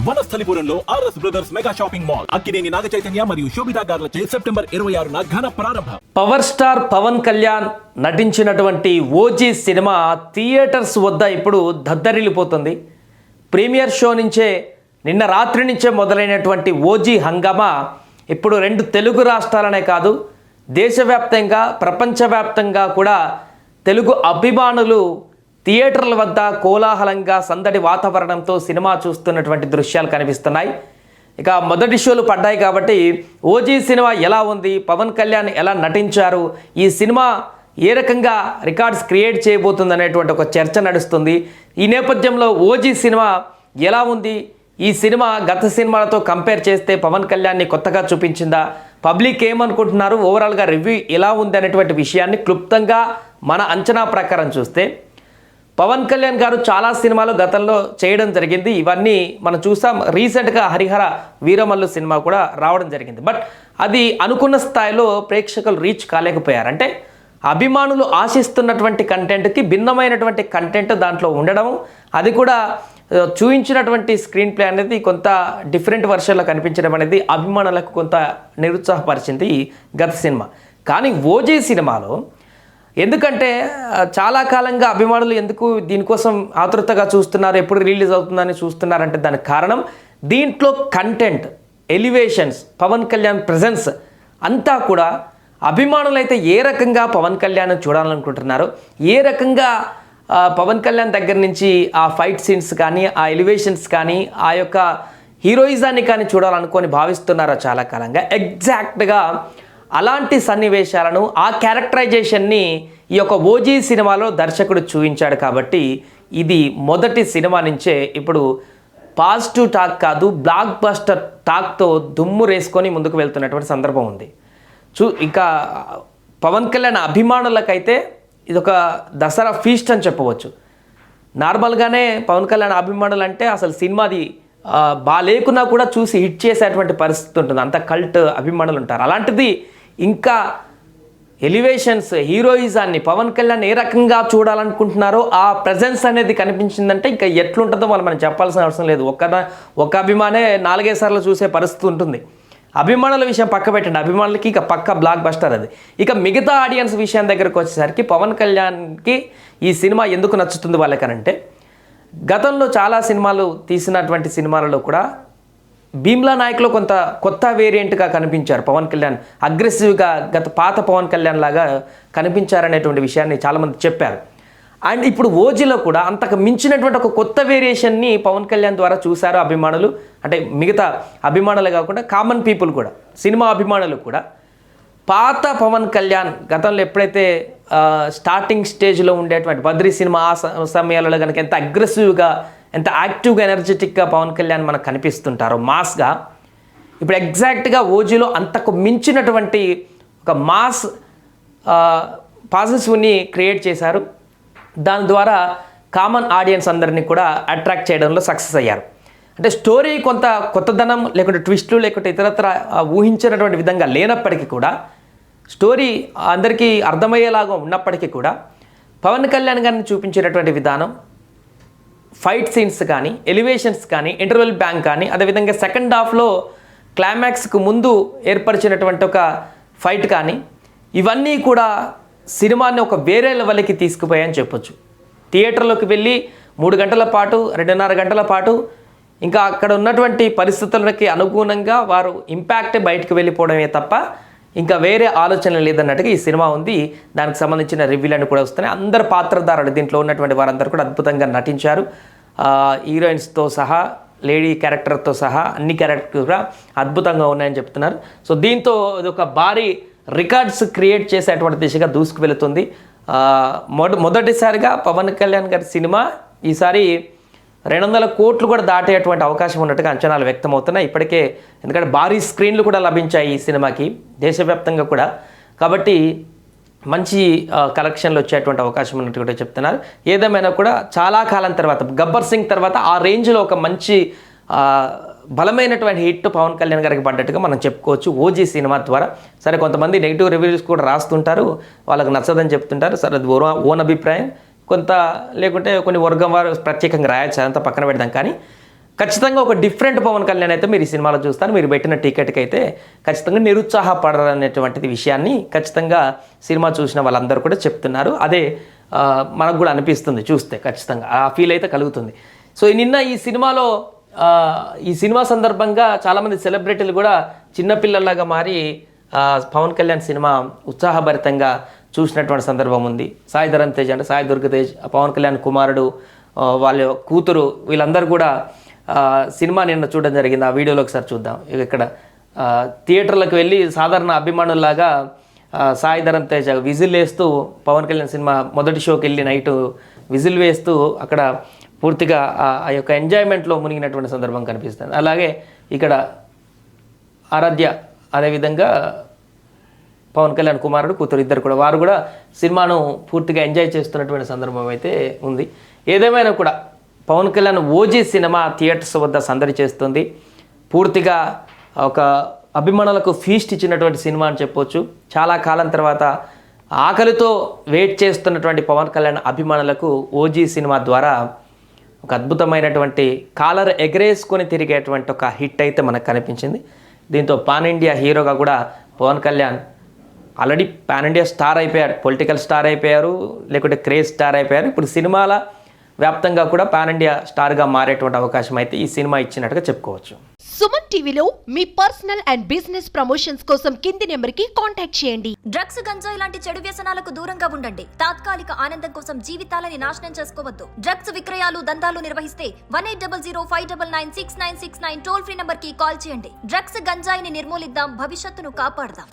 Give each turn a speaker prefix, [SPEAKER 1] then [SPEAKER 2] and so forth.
[SPEAKER 1] వనస్థలిపురంలో RS brothers mega shopping mall Akkineni Naga Chaitanya మరియు Sobhita గార్లచే September 26న ఘన ప్రారంభం.
[SPEAKER 2] పవర్ స్టార్ పవన్ కళ్యాణ్ నటించినటువంటి ఓజీ సినిమా థియేటర్స్ వద్ద ఇప్పుడు దద్దరిల్లిపోతుంది. ప్రీమియర్ షో నుంచే నిన్న రాత్రి నుంచే మొదలైనటువంటి ఓజీ హంగామా ఇప్పుడు 2 తెలుగు రాష్ట్రాలనే కాదు దేశవ్యాప్తంగా ప్రపంచవ్యాప్తంగా కూడా తెలుగు అభిమానులు థియేటర్ల వద్ద కోలాహలంగా సందడి వాతావరణంతో సినిమా చూస్తున్నటువంటి దృశ్యాలు కనిపిస్తున్నాయి. ఇక మొదటి షోలు పడ్డాయి కాబట్టి ఓజీ సినిమా ఎలా ఉంది, పవన్ కళ్యాణ్ ఎలా నటించారు, ఈ సినిమా ఏ రకంగా రికార్డ్స్ క్రియేట్ చేయబోతుంది అనేటువంటి ఒక చర్చ నడుస్తుంది. ఈ నేపథ్యంలో ఓజీ సినిమా ఎలా ఉంది, ఈ సినిమా గత సినిమాలతో కంపేర్ చేస్తే పవన్ కళ్యాణ్ని కొత్తగా చూపించిందా, పబ్లిక్ ఏమనుకుంటున్నారు, ఓవరాల్గా రివ్యూ ఎలా ఉంది అనేటువంటి విషయాన్ని క్లుప్తంగా మన అంచనా ప్రకారం చూస్తే పవన్ కళ్యాణ్ గారు చాలా సినిమాలు గతంలో చేయడం జరిగింది. ఇవన్నీ మనం చూసాం. రీసెంట్గా హరిహర వీరమల్లు సినిమా కూడా రావడం జరిగింది. బట్ అది అనుకున్న స్థాయిలో ప్రేక్షకులు రీచ్ కాలేకపోయారు. అంటే అభిమానులు ఆశిస్తున్నటువంటి కంటెంట్కి భిన్నమైనటువంటి కంటెంట్ దాంట్లో ఉండడం, అది కూడా చూపించినటువంటి స్క్రీన్ ప్లే అనేది కొంత డిఫరెంట్ వర్షన్లో కనిపించడం అనేది అభిమానులకు కొంత నిరుత్సాహపరిచింది గత సినిమా. కానీ ఓజీ సినిమాలో ఎందుకంటే చాలా కాలంగా అభిమానులు ఎందుకు దీనికోసం ఆతృతగా చూస్తున్నారు, ఎప్పుడు రిలీజ్ అవుతుందని చూస్తున్నారంటే దానికి కారణం దీంట్లో content, elevations, Pawan Kalyan presence అంతా కూడా అభిమానులు అయితే ఏ రకంగా పవన్ కళ్యాణ్ చూడాలనుకుంటున్నారో, ఏ రకంగా పవన్ కళ్యాణ్ దగ్గర నుంచి ఆ ఫైట్ సీన్స్ కానీ, ఆ ఎలివేషన్స్ కానీ, ఆ యొక్క హీరోయిజాన్ని కానీ చూడాలనుకొని భావిస్తున్నారో చాలా కాలంగా, ఎగ్జాక్ట్గా అలాంటి సన్నివేశాలను, ఆ క్యారెక్టరైజేషన్ని ఈ యొక్క ఓజీ సినిమాలో దర్శకుడు చూపించాడు. కాబట్టి ఇది మొదటి సినిమా నుంచే ఇప్పుడు పాజిటివ్ టాక్ కాదు, బ్లాక్ బస్టర్ టాక్తో దుమ్ము రేసుకొని ముందుకు వెళ్తున్నటువంటి సందర్భం ఉంది. ఇంకా పవన్ కళ్యాణ్ అభిమానులకైతే ఇదొక దసరా ఫీస్ట్ అని చెప్పవచ్చు. నార్మల్గానే పవన్ కళ్యాణ్ అభిమానులు అంటే అసలు సినిమాది లేకున్నా కూడా చూసి హిట్ చేసేటువంటి పరిస్థితి ఉంటుంది. అంత కల్ట్ అభిమానులు ఉంటారు. అలాంటిది ఇంకా ఎలివేషన్స్, హీరోయిజాన్ని పవన్ కళ్యాణ్ ఏ రకంగా చూడాలనుకుంటున్నారో ఆ ప్రజెన్స్ అనేది కనిపించిందంటే ఇంకా ఎట్లుంటుందో మనం చెప్పాల్సిన అవసరం లేదు. ఒక అభిమానే 4-5 సార్లు చూసే పరిస్థితి ఉంటుంది. అభిమానుల విషయం పక్క పెట్టండి, అభిమానులకి ఇక పక్క బ్లాక్ బస్టర్ అది. ఇక మిగతా ఆడియన్స్ విషయం దగ్గరకు వచ్చేసరికి పవన్ కళ్యాణ్కి ఈ సినిమా ఎందుకు నచ్చుతుంది వాళ్ళకనంటే, గతంలో చాలా సినిమాలు తీసినటువంటి సినిమాలలో కూడా భీమ్లా నాయక్లో కొంత కొత్త వేరియంట్గా కనిపించారు పవన్ కళ్యాణ్. అగ్రెసివ్గా పాత పవన్ కళ్యాణ్ లాగా కనిపించారనేటువంటి విషయాన్ని చాలామంది చెప్పారు. అండ్ ఇప్పుడు ఓజీలో కూడా అంతకు మించినటువంటి ఒక కొత్త వేరియేషన్ని పవన్ కళ్యాణ్ ద్వారా చూశారు అభిమానులు. అంటే మిగతా అభిమానులు కాకుండా కామన్ పీపుల్ కూడా, సినిమా అభిమానులు కూడా పాత పవన్ కళ్యాణ్ గతంలో ఎప్పుడైతే స్టార్టింగ్ స్టేజ్లో ఉండేటువంటి బద్రీ సినిమా ఆ సమయాలలో కనుక ఎంత అగ్రెసివ్గా, ఎంత యాక్టివ్గా, ఎనర్జెటిక్గా పవన్ కళ్యాణ్ మనకు కనిపిస్తుంటారో మాస్గా, ఇప్పుడు ఎగ్జాక్ట్గా ఓజీలో అంతకు మించినటువంటి ఒక మాస్ పాజిటివ్ని క్రియేట్ చేశారు. దాని ద్వారా కామన్ ఆడియన్స్ అందరినీ కూడా అట్రాక్ట్ చేయడంలో సక్సెస్ అయ్యారు. అంటే స్టోరీ కొంత కొత్తదనం లేకుంటే ట్విస్టులు లేకుంటే ఇతరత్ర ఊహించినటువంటి విధంగా లేనప్పటికీ కూడా, స్టోరీ అందరికీ అర్థమయ్యేలాగా ఉన్నప్పటికీ కూడా పవన్ కళ్యాణ్ గారిని చూపించేటటువంటి విధానం, ఫైట్ సీన్స్ కానీ, ఎలివేషన్స్ కానీ, ఇంటర్వెల్ బ్యాంక్ కానీ, అదేవిధంగా సెకండ్ హాఫ్లో క్లైమాక్స్కు ముందు ఏర్పరిచినటువంటి ఒక ఫైట్ కానీ, ఇవన్నీ కూడా సినిమాని ఒక వేరే లెవెల్కి తీసుకుపోయాయని చెప్పొచ్చు. థియేటర్లోకి వెళ్ళి 3 గంటల పాటు, 2.5 గంటల పాటు ఇంకా అక్కడ ఉన్నటువంటి పరిస్థితులకి అనుగుణంగా వారు ఇంపాక్ట్ బయటకు వెళ్ళిపోవడమే తప్ప ఇంకా వేరే ఆలోచన లేదన్నట్టుగా ఈ సినిమా ఉంది. దానికి సంబంధించిన రివ్యూలన్నీ కూడా వస్తున్నాయి. అందరు పాత్రధారులు దీంట్లో ఉన్నటువంటి వారందరూ కూడా అద్భుతంగా నటించారు. హీరోయిన్స్తో సహా, లేడీ క్యారెక్టర్తో సహా అన్ని క్యారెక్టర్లు కూడా అద్భుతంగా ఉన్నాయని చెప్తున్నారు. సో దీంతో ఇది ఒక భారీ రికార్డ్స్ క్రియేట్ చేసేటువంటి దిశగా దూసుకు వెళుతుంది. మొదటిసారిగా పవన్ కళ్యాణ్ గారి సినిమా ఈసారి 200 కోట్లు కూడా దాటేటువంటి అవకాశం ఉన్నట్టుగా అంచనాలు వ్యక్తమవుతున్నాయి ఇప్పటికే. ఎందుకంటే భారీ స్క్రీన్లు కూడా లభించాయి ఈ సినిమాకి దేశవ్యాప్తంగా కూడా. కాబట్టి మంచి కలెక్షన్లు వచ్చేటువంటి అవకాశం ఉన్నట్టు కూడా చెప్తున్నారు. ఏదేమైనా కూడా చాలా కాలం తర్వాత, గబ్బర్ సింగ్ తర్వాత ఆ రేంజ్లో ఒక మంచి బలమైనటువంటి హిట్ పవన్ కళ్యాణ్ గారికి పడ్డట్టుగా మనం చెప్పుకోవచ్చు ఓజీ సినిమా ద్వారా. సరే, కొంతమంది నెగిటివ్ రివ్యూస్ కూడా రాస్తుంటారు, వాళ్ళకి నచ్చదని చెప్తుంటారు. సరే, అది ఓన్ అభిప్రాయం. కొంత లేకుంటే కొన్ని వర్గం వారు ప్రత్యేకంగా రాయొచ్చు, అదంతా పక్కన పెడదాం. కానీ ఖచ్చితంగా ఒక డిఫరెంట్ పవన్ కళ్యాణ్ అయితే మీరు ఈ సినిమాలో చూస్తారు. మీరు పెట్టిన టికెట్కి అయితే ఖచ్చితంగా నిరుత్సాహపడరనేటువంటి విషయాన్ని ఖచ్చితంగా సినిమా చూసిన వాళ్ళందరూ కూడా చెప్తున్నారు. అదే మనకు కూడా అనిపిస్తుంది చూస్తే, ఖచ్చితంగా ఆ ఫీల్ అయితే కలుగుతుంది. సో నిన్న ఈ సినిమాలో ఈ సినిమా సందర్భంగా చాలామంది సెలబ్రిటీలు కూడా చిన్నపిల్లల్లాగా మారి పవన్ కళ్యాణ్ సినిమా ఉత్సాహభరితంగా చూసినటువంటి సందర్భం ఉంది. సాయి ధరమ్ తేజ్ అంటే సాయి దుర్గ తేజ్, పవన్ కళ్యాణ్ కుమారుడు, వాళ్ళ కూతురు, వీళ్ళందరూ కూడా సినిమా నిన్న చూడడం జరిగింది. ఆ వీడియోలో ఒకసారి చూద్దాం. ఇక్కడ థియేటర్లకు వెళ్ళి సాధారణ అభిమానుల్లాగా సాయి ధరమ్ తేజ్ విజిల్ వేస్తూ పవన్ కళ్యాణ్ సినిమా మొదటి షోకి వెళ్ళి నైట్ విజిల్ వేస్తూ అక్కడ పూర్తిగా ఆ యొక్క ఎంజాయ్మెంట్లో మునిగినటువంటి సందర్భం కనిపిస్తుంది. అలాగే ఇక్కడ ఆరాధ్య, అదేవిధంగా పవన్ కళ్యాణ్ కుమారుడు, కూతురు ఇద్దరు కూడా, వారు కూడా సినిమాను పూర్తిగా ఎంజాయ్ చేస్తున్నటువంటి సందర్భం అయితే ఉంది. ఏదేమైనా కూడా Pawan Kalyan OG cinema theatres వద్ద సందడి చేస్తుంది. పూర్తిగా ఒక అభిమానులకు ఫీస్ట్ ఇచ్చినటువంటి సినిమా అని చెప్పొచ్చు. చాలా కాలం తర్వాత ఆకలితో వెయిట్ చేస్తున్నటువంటి పవన్ కళ్యాణ్ అభిమానులకు ఓజీ సినిమా ద్వారా ఒక అద్భుతమైనటువంటి కాలర్ ఎగరేసుకొని తిరిగేటువంటి ఒక హిట్ అయితే మనకు కనిపించింది. దీంతో పాన్ ఇండియా హీరోగా కూడా Pawan Kalyan already pan India star అయిపోయారు, పొలిటికల్ స్టార్ అయిపోయారు, లేకుంటే క్రేజ్ స్టార్ అయిపోయారు. ఇప్పుడు సినిమాల వ్యాప్తంగా కూడా పాన్ ఇండియా స్టార్గా మారేటువంటి అవకాశం అయితే ఈ సినిమా ఇచ్చినట్టుగా చెప్పుకోవచ్చు.
[SPEAKER 3] సుమన్ టీవీలో మీ పర్సనల్ అండ్ బిజినెస్ ప్రమోషన్స్ కోసం కింది నెంబర్కి కాంటాక్ట్ చేయండి.
[SPEAKER 4] డ్రగ్స్, గంజాయి లాంటి చెడు వ్యసనాలకు దూరంగా ఉండండి. తాత్కాలిక ఆనందం కోసం జీవితాలని నాశనం చేసుకోవద్దు. డ్రగ్స్ విక్రయాలు, దందాలు నిర్వహిస్తే 1800-599-6969 టోల్ ఫ్రీ నంబర్ కి కాల్ చేయండి. డ్రగ్స్, గంజాయిని నిర్మూలిద్దాం, భవిష్యత్తును కాపాడదాం.